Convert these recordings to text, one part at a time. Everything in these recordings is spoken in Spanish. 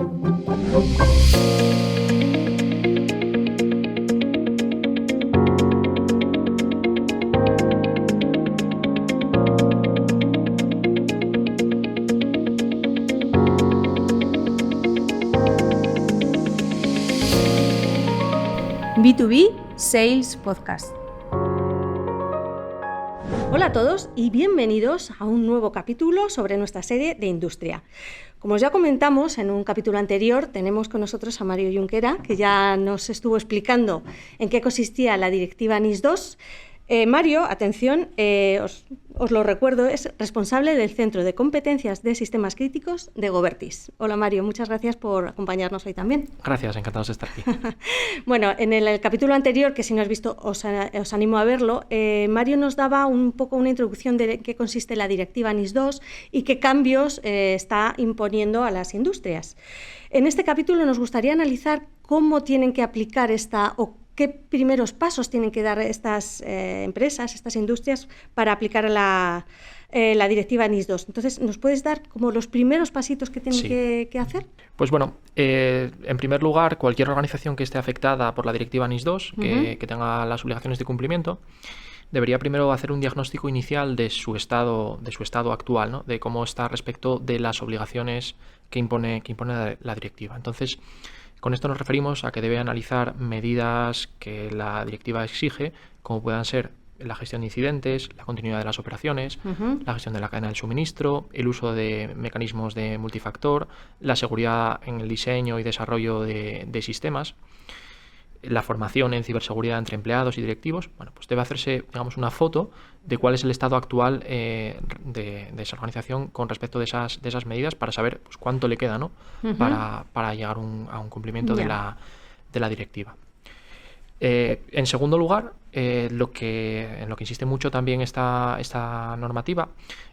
B2B Sales Podcast. Hola a todos y bienvenidos a un nuevo capítulo sobre nuestra serie de industria. Como ya comentamos en un capítulo anterior, tenemos con nosotros a Mario Junquera, que ya nos estuvo explicando en qué consistía la directiva NIS2. Mario, atención, os lo recuerdo, es responsable del Centro de Competencias de Sistemas Críticos de Govertis. Hola Mario, muchas gracias por acompañarnos hoy también. Gracias, encantados de estar aquí. Bueno, en el capítulo anterior, que si no has visto os animo a verlo, Mario nos daba un poco una introducción de qué consiste la directiva NIS2 y qué cambios está imponiendo a las industrias. En este capítulo nos gustaría analizar cómo tienen que aplicar qué primeros pasos tienen que dar estas empresas, estas industrias, para aplicar la directiva NIS2. Entonces, ¿nos puedes dar como los primeros pasitos que tienen que hacer? Pues bueno, en primer lugar, cualquier organización que esté afectada por la directiva NIS2, que tenga las obligaciones de cumplimiento, debería primero hacer un diagnóstico inicial de su estado actual, ¿no? De cómo está respecto de las obligaciones que impone la directiva. Entonces, con esto nos referimos a que debe analizar medidas que la directiva exige, como puedan ser la gestión de incidentes, la continuidad de las operaciones, la gestión de la cadena del suministro, el uso de mecanismos de multifactor, la seguridad en el diseño y desarrollo de sistemas, la formación en ciberseguridad entre empleados y directivos. Bueno, pues debe hacerse, digamos, una foto de cuál es el estado actual de esa organización con respecto de esas medidas, para saber pues cuánto le queda, ¿no? Para llegar a un cumplimiento de la directiva. En segundo lugar, en lo que insiste mucho también esta normativa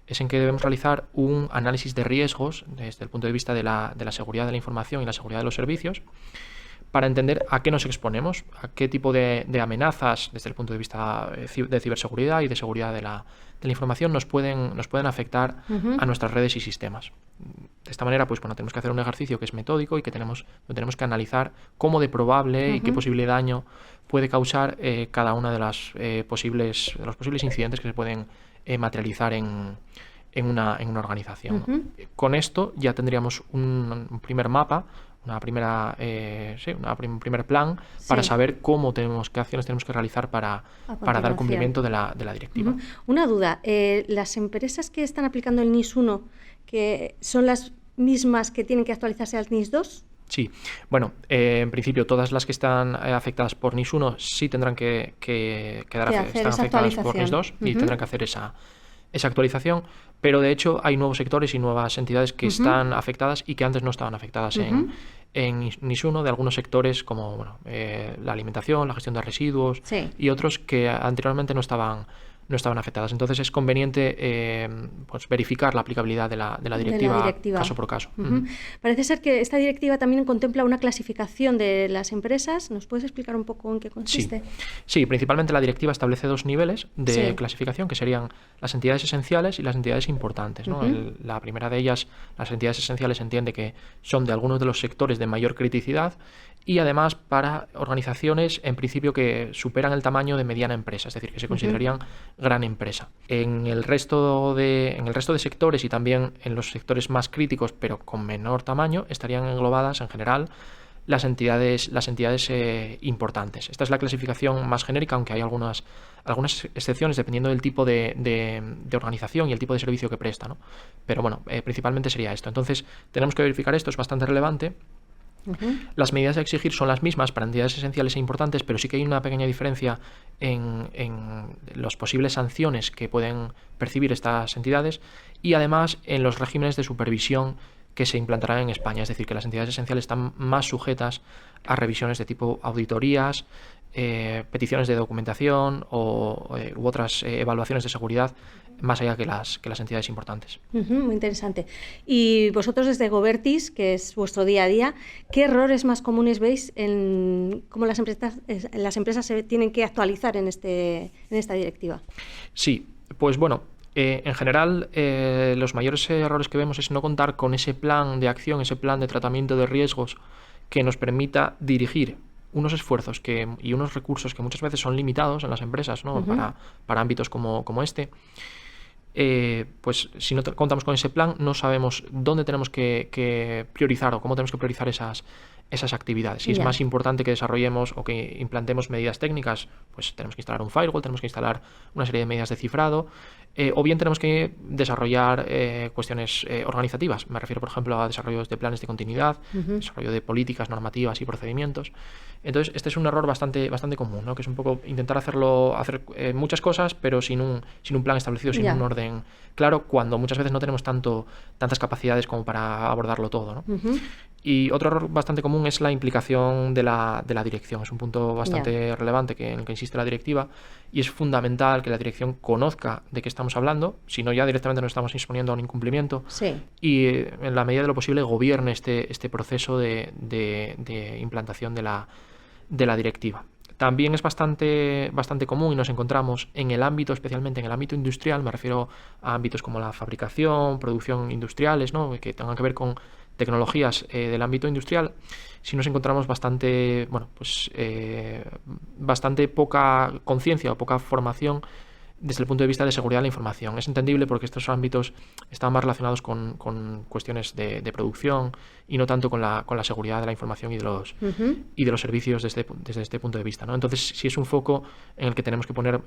es en que debemos realizar un análisis de riesgos desde el punto de vista de la seguridad de la información y la seguridad de los servicios, para entender a qué nos exponemos, a qué tipo de amenazas desde el punto de vista de ciberseguridad y de seguridad de la información nos pueden afectar a nuestras redes y sistemas. De esta manera, pues bueno, tenemos que hacer un ejercicio que es metódico y que tenemos que analizar cómo de probable y qué posible daño puede causar cada una de los posibles incidentes que se pueden materializar en una organización. Con esto ya tendríamos un primer mapa, un primer plan para saber qué acciones tenemos que realizar para dar cumplimiento de la directiva. Una duda, ¿las empresas que están aplicando el NIS1 que son las mismas que tienen que actualizarse al NIS2? Sí, bueno, en principio todas las que están afectadas por NIS1 sí tendrán que están afectadas por NIS2 y tendrán que hacer esa actualización, pero de hecho hay nuevos sectores y nuevas entidades que están afectadas y que antes no estaban afectadas en NIS1, de algunos sectores como la alimentación, la gestión de residuos y otros que anteriormente no estaban afectadas. Entonces es conveniente pues verificar la aplicabilidad de la directiva caso por caso. Parece ser que esta directiva también contempla una clasificación de las empresas. ¿Nos puedes explicar un poco en qué consiste? Sí, principalmente la directiva establece dos niveles de clasificación, que serían las entidades esenciales y las entidades importantes, ¿no? La primera de ellas, las entidades esenciales, entiende que son de algunos de los sectores de mayor criticidad y además para organizaciones en principio que superan el tamaño de mediana empresa, es decir, que se considerarían gran empresa. En el resto de sectores y también en los sectores más críticos pero con menor tamaño estarían englobadas en general las entidades importantes. Esta es la clasificación más genérica, aunque hay algunas excepciones dependiendo del tipo de organización y el tipo de servicio que presta, ¿no? Pero bueno, principalmente sería esto. Entonces tenemos que verificar esto, es bastante relevante. Las medidas a exigir son las mismas para entidades esenciales e importantes, pero sí que hay una pequeña diferencia en las posibles sanciones que pueden percibir estas entidades y además en los regímenes de supervisión que se implantarán en España. Es decir, que las entidades esenciales están más sujetas a revisiones de tipo auditorías, peticiones de documentación u otras evaluaciones de seguridad más allá que las entidades importantes. Muy interesante. Y vosotros desde Govertis, que es vuestro día a día, ¿qué errores más comunes veis en cómo las empresas se tienen que actualizar en esta directiva? Sí, pues bueno, En general, los mayores errores que vemos es no contar con ese plan de acción, ese plan de tratamiento de riesgos que nos permita dirigir unos esfuerzos y unos recursos que muchas veces son limitados en las empresas, ¿no? Para ámbitos como este. Pues si no contamos con ese plan, no sabemos dónde tenemos que priorizar o cómo tenemos que priorizar esas actividades. Si es más importante que desarrollemos o que implantemos medidas técnicas, pues tenemos que instalar un firewall, tenemos que instalar una serie de medidas de cifrado, o bien tenemos que desarrollar cuestiones organizativas. Me refiero, por ejemplo, a desarrollos de planes de continuidad, desarrollo de políticas, normativas y procedimientos. Entonces, este es un error bastante común, ¿no? Que es un poco intentar hacer muchas cosas, pero sin un plan establecido, sin un orden claro, cuando muchas veces no tenemos tantas capacidades como para abordarlo todo, ¿no? Y otro error bastante común es la implicación de la dirección. Es un punto bastante relevante en el que insiste la directiva, y es fundamental que la dirección conozca de qué estamos hablando, si no ya directamente nos estamos exponiendo a un incumplimiento, y en la medida de lo posible gobierne este proceso de implantación de la directiva. También es bastante común y nos encontramos en el ámbito, especialmente en el ámbito industrial, me refiero a ámbitos como la fabricación, producción industriales, ¿no? Que tengan que ver con tecnologías del ámbito industrial, si nos encontramos bastante poca conciencia o poca formación desde el punto de vista de seguridad de la información. Es entendible porque estos ámbitos están más relacionados con cuestiones de producción y no tanto con la seguridad de la información y de los servicios desde este punto de vista, ¿no? Entonces, sí es un foco en el que tenemos que poner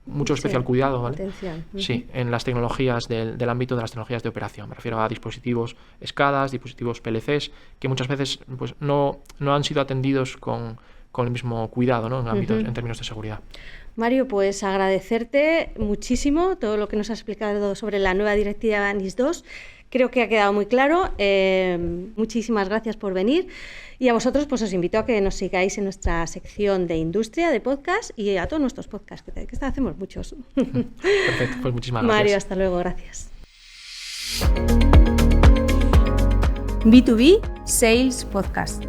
mucho especial cuidado, ¿vale? Atención. Sí, en las tecnologías del ámbito de las tecnologías de operación. Me refiero a dispositivos SCADA, dispositivos PLCs, que muchas veces pues, no han sido atendidos con el mismo cuidado, ¿no? En términos de seguridad. Mario, pues agradecerte muchísimo todo lo que nos has explicado sobre la nueva directiva NIS2. Creo que ha quedado muy claro. Muchísimas gracias por venir. Y a vosotros pues os invito a que nos sigáis en nuestra sección de industria de podcast y a todos nuestros podcasts, que hacemos muchos. Perfecto, pues muchísimas gracias. Mario, hasta luego, gracias. B2B Sales Podcast.